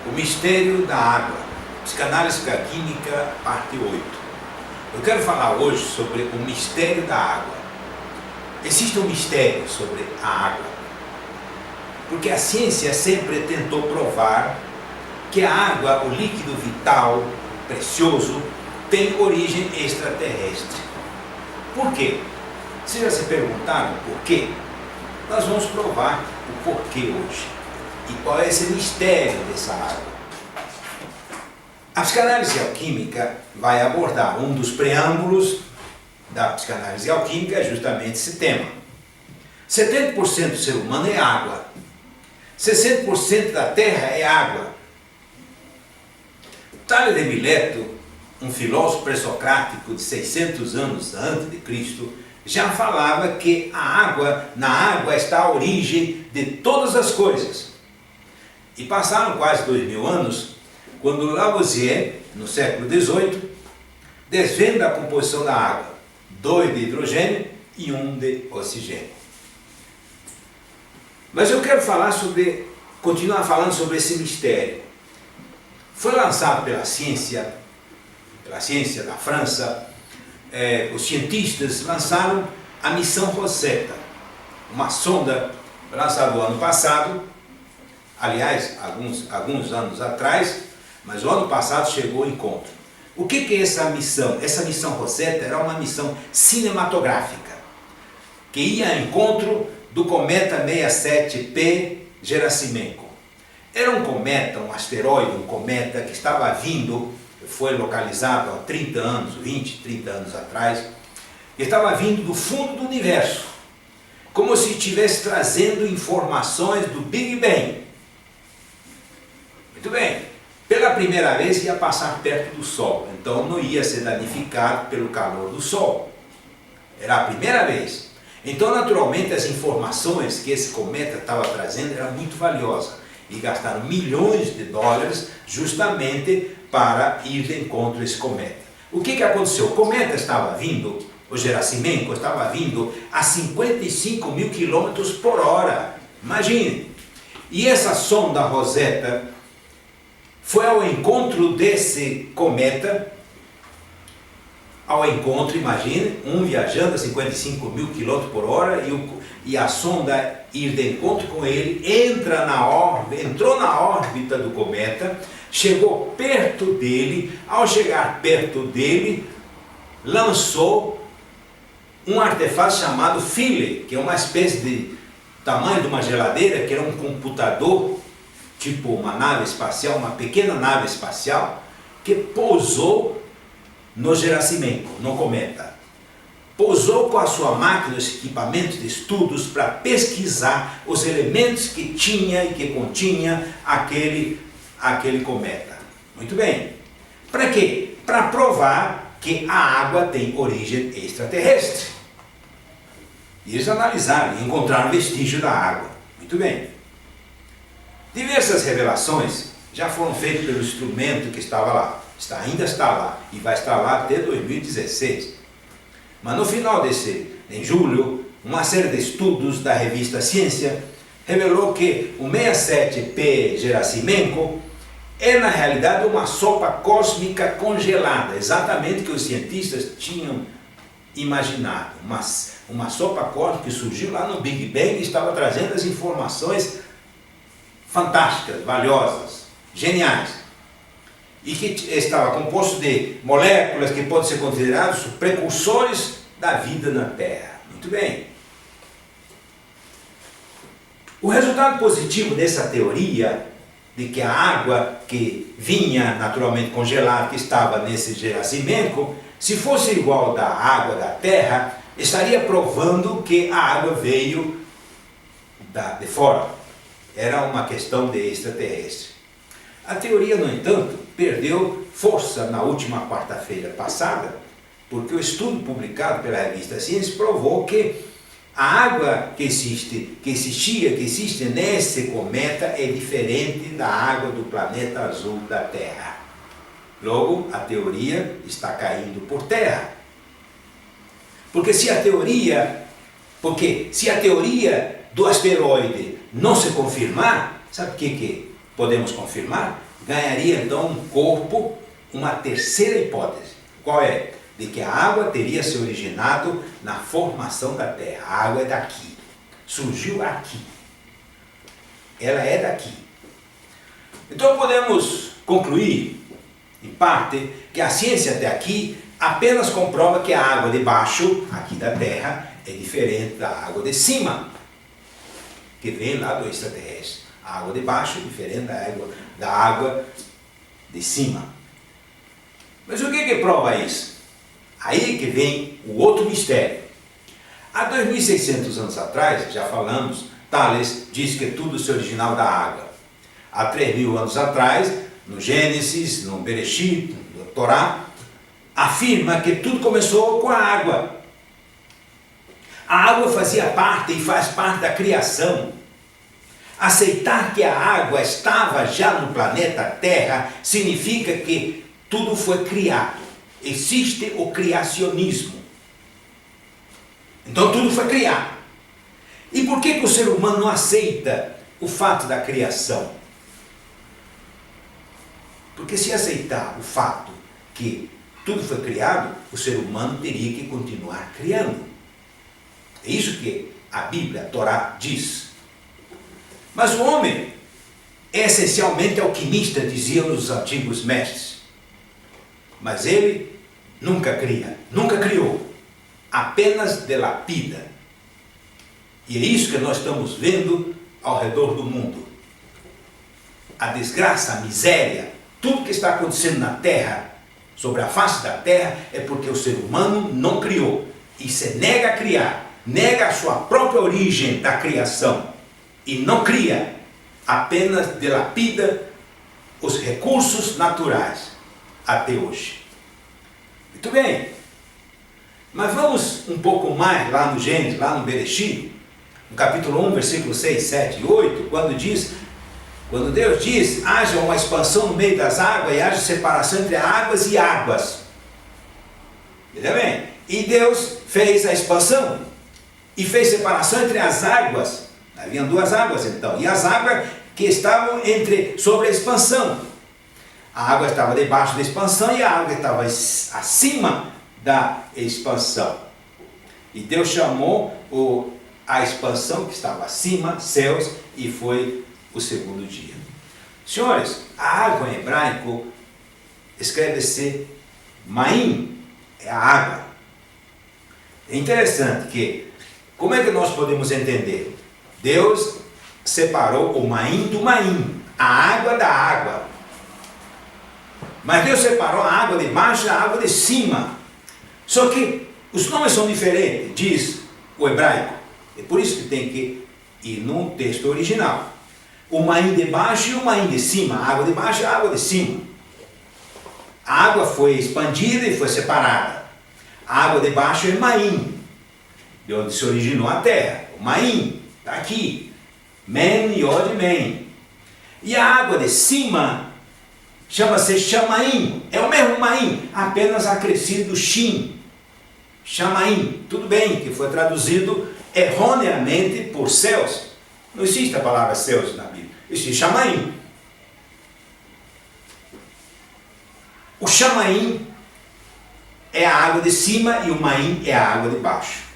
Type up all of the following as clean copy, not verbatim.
O mistério da água, psicanálise química, parte 8. Eu quero falar hoje sobre o mistério da água. Existe um mistério sobre a água, porque a ciência sempre tentou provar que a água, o líquido vital, precioso, tem origem extraterrestre. Por quê? Vocês já se perguntaram por quê? Nós vamos provar o porquê hoje. E qual é esse mistério dessa água? A psicanálise alquímica vai abordar um dos preâmbulos da psicanálise alquímica, é justamente esse tema. 70% do ser humano é água. 60% da terra é água. Tales de Mileto, um filósofo pré-socrático de 600 anos antes de Cristo, já falava que na água está a origem de todas as coisas. E passaram quase 2000 anos, quando Lavoisier, no século XVIII, desvenda a composição da água, 2 de hidrogênio e 1 de oxigênio. Mas eu quero continuar falando sobre esse mistério. Foi lançado pela ciência da França, os cientistas lançaram a missão Rosetta, uma sonda lançada no ano passado, aliás, alguns anos atrás, mas o ano passado chegou ao encontro. O que é essa missão? Essa missão Rosetta era uma missão cinematográfica, que ia ao encontro do cometa 67P Gerasimenko. Era um cometa, um asteroide, um cometa que estava vindo, foi localizado há 30 anos, 20, 30 anos atrás, e estava vindo do fundo do universo, como se estivesse trazendo informações do Big Bang. Muito bem, pela primeira vez ia passar perto do Sol, então não ia ser danificado pelo calor do Sol. Era a primeira vez. Então, naturalmente, as informações que esse cometa estava trazendo eram muito valiosas. E gastaram milhões de dólares justamente para ir de encontro a esse cometa. O que aconteceu? O cometa estava vindo, o Gerasimenko estava vindo a 55 mil quilômetros por hora. Imagine! E essa sonda Rosetta foi ao encontro desse cometa, imagine, um viajando a 55 mil quilômetros por hora e a sonda ir de encontro com ele, entrou na órbita do cometa, chegou perto dele, ao chegar perto dele, lançou um artefato chamado Philae, que é uma espécie de tamanho de uma geladeira, que era um computador, tipo uma nave espacial, uma pequena nave espacial, que pousou no Gerasimenko, no cometa. Pousou com a sua máquina, os equipamentos de estudos para pesquisar os elementos que tinha e que continha aquele cometa. Muito bem. Para quê? Para provar que a água tem origem extraterrestre. E eles analisaram e encontraram vestígio da água. Muito bem. Diversas revelações já foram feitas pelo instrumento que estava lá. Ainda está lá e vai estar lá até 2016. Mas no final em julho, uma série de estudos da revista Ciência revelou que o 67P Gerasimenko é na realidade uma sopa cósmica congelada, exatamente o que os cientistas tinham imaginado. Uma sopa cósmica que surgiu lá no Big Bang e estava trazendo as informações fantásticas, valiosas, geniais. E que estava composto de moléculas que podem ser consideradas precursores da vida na Terra. Muito bem. O resultado positivo dessa teoria, de que a água que vinha naturalmente congelada, que estava nesse Gerasimenko, se fosse igual da água da Terra, estaria provando que a água veio de fora. Era uma questão de extraterrestre. A teoria, no entanto, perdeu força na última quarta-feira passada, porque o estudo publicado pela revista Ciência provou que a água que existe nesse cometa é diferente da água do planeta azul da Terra. Logo, a teoria está caindo por terra. Porque se a teoria do asteroide não se confirmar, sabe o que podemos confirmar? ganharia então um corpo, uma terceira hipótese. Qual é? De que a água teria se originado na formação da terra. A água é daqui, surgiu aqui, ela é daqui. Então podemos concluir, em parte, que a ciência até aqui apenas comprova que a água de baixo, aqui da terra, é diferente da água de cima, que vem lá do extraterrestre. A água de baixo é diferente da água de cima. Mas o que prova isso? Aí que vem o outro mistério. Há 2.600 anos atrás, já falamos, Tales diz que tudo se original da água. Há 3.000 anos atrás, no Gênesis, no Bereshit, no Torá, afirma que tudo começou com a água. A água fazia parte e faz parte da criação. Aceitar que a água estava já no planeta Terra significa que tudo foi criado. Existe o criacionismo. Então tudo foi criado. E por que o ser humano não aceita o fato da criação? Porque se aceitar o fato que tudo foi criado, o ser humano teria que continuar criando. É isso que a Bíblia, a Torá, diz. Mas o homem é essencialmente alquimista, diziam os antigos mestres. Mas ele nunca cria, nunca criou, apenas dilapida. E é isso que nós estamos vendo ao redor do mundo. A desgraça, a miséria, tudo que está acontecendo na Terra, sobre a face da Terra, é porque o ser humano não criou e se nega a criar, nega a sua própria origem da criação e não cria, apenas dilapida os recursos naturais até hoje. Muito bem, mas vamos um pouco mais lá no Gênesis, lá no Bereshit, no capítulo 1, versículos 6, 7 e 8, quando Deus diz, haja uma expansão no meio das águas e haja separação entre águas e águas. Entendeu bem? E Deus fez a expansão e fez separação entre as águas. Haviam duas águas então, e as águas que estavam sobre a expansão. A água estava debaixo da expansão e a água estava acima da expansão. E Deus chamou a expansão que estava acima, céus, e foi o segundo dia. Senhores, a água em hebraico escreve-se Maim, é a água. É interessante que, como é que nós podemos entender? Deus separou o Maim do Maim, a água da água. Mas Deus separou a água de baixo da água de cima. Só que os nomes são diferentes, diz o hebraico. É por isso que tem que ir no texto original. O Maim de baixo e o Maim de cima. A água de baixo e a água de cima. A água foi expandida e foi separada. A água de baixo é Maim, de onde se originou a terra. O Maim está aqui. Men, Yod, Men. E a água de cima chama-se Chamaim. É o mesmo Maim, apenas acrescido Shin. Chamaim. Tudo bem que foi traduzido erroneamente por céus. Não existe a palavra céus na Bíblia. Existe Chamaim. O Chamaim é a água de cima e o Maim é a água de baixo.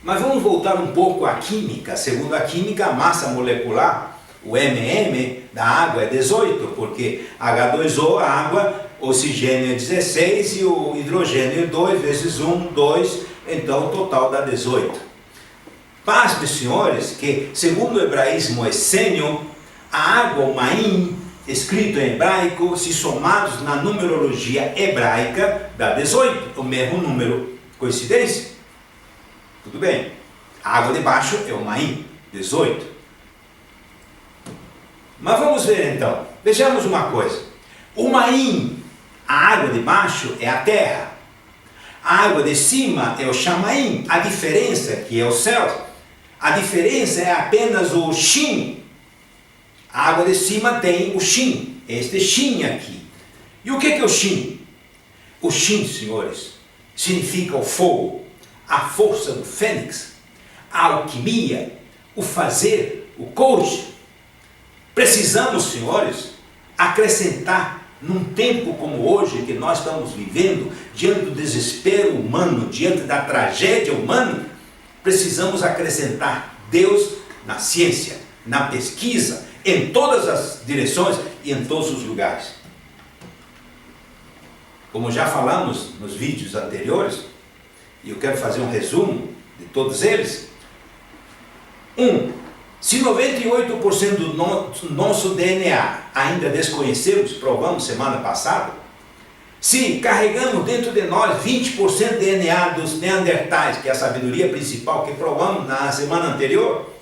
Mas vamos voltar um pouco à química. Segundo a química, a massa molecular, o MM da água é 18, porque H2O, a água, oxigênio é 16 e o hidrogênio é 2 vezes 1, 2, então o total dá 18. Pasme, senhores, que segundo o hebraísmo essênio, a água, o Maim, escrito em hebraico, se somados na numerologia hebraica, dá 18, o mesmo número. Coincidência? Tudo bem. A água de baixo é o Maim, 18. Mas vamos ver então. Vejamos uma coisa. O Maim, a água de baixo é a terra. A água de cima é o Chamaim. A diferença, que é o céu, a diferença é apenas o Shin. A água de cima tem o Shin. Este Shin aqui. E o que é o Shin? O Shin, senhores, significa o fogo, a força do fênix, a alquimia, o fazer, o coach. Precisamos, senhores, acrescentar num tempo como hoje que nós estamos vivendo, diante do desespero humano, diante da tragédia humana, precisamos acrescentar Deus na ciência, na pesquisa, em todas as direções e em todos os lugares. Como já falamos nos vídeos anteriores, e eu quero fazer um resumo de todos eles. Se 98% do nosso DNA ainda desconhecemos, provamos semana passada, se carregamos dentro de nós 20% de DNA dos neandertais, que é a sabedoria principal que provamos na semana anterior,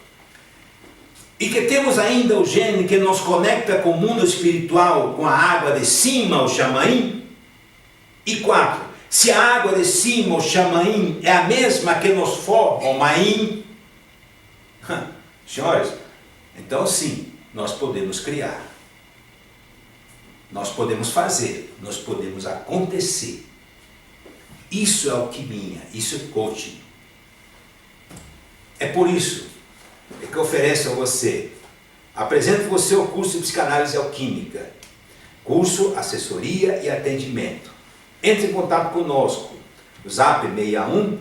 e que temos ainda o gene que nos conecta com o mundo espiritual, com a água de cima, o Xamaim. E 4, se a água de cima, o Xamaim, é a mesma que nos forma, o Maim, senhores, então sim, nós podemos criar, nós podemos fazer, nós podemos acontecer. Isso é alquimia, isso é coaching. É por isso que eu ofereço a você, apresento a você o curso de Psicanálise Alquímica, curso, assessoria e atendimento. Entre em contato conosco, o zap 61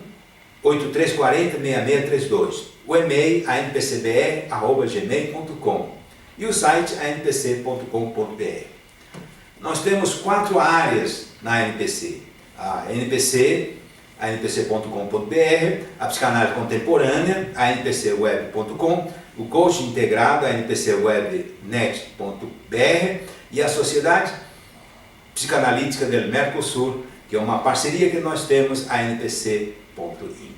8340 6632, o e-mail anpcbr@gmail.com e o site anpc.com.br. Nós temos 4 áreas na ANPC, a NPC, anpc.com.br, a psicanálise contemporânea, a npcweb.com, o coaching integrado, a npcwebnet.br e a Sociedade Psicanalítica del Mercosul, que é uma parceria que nós temos, a npc.in.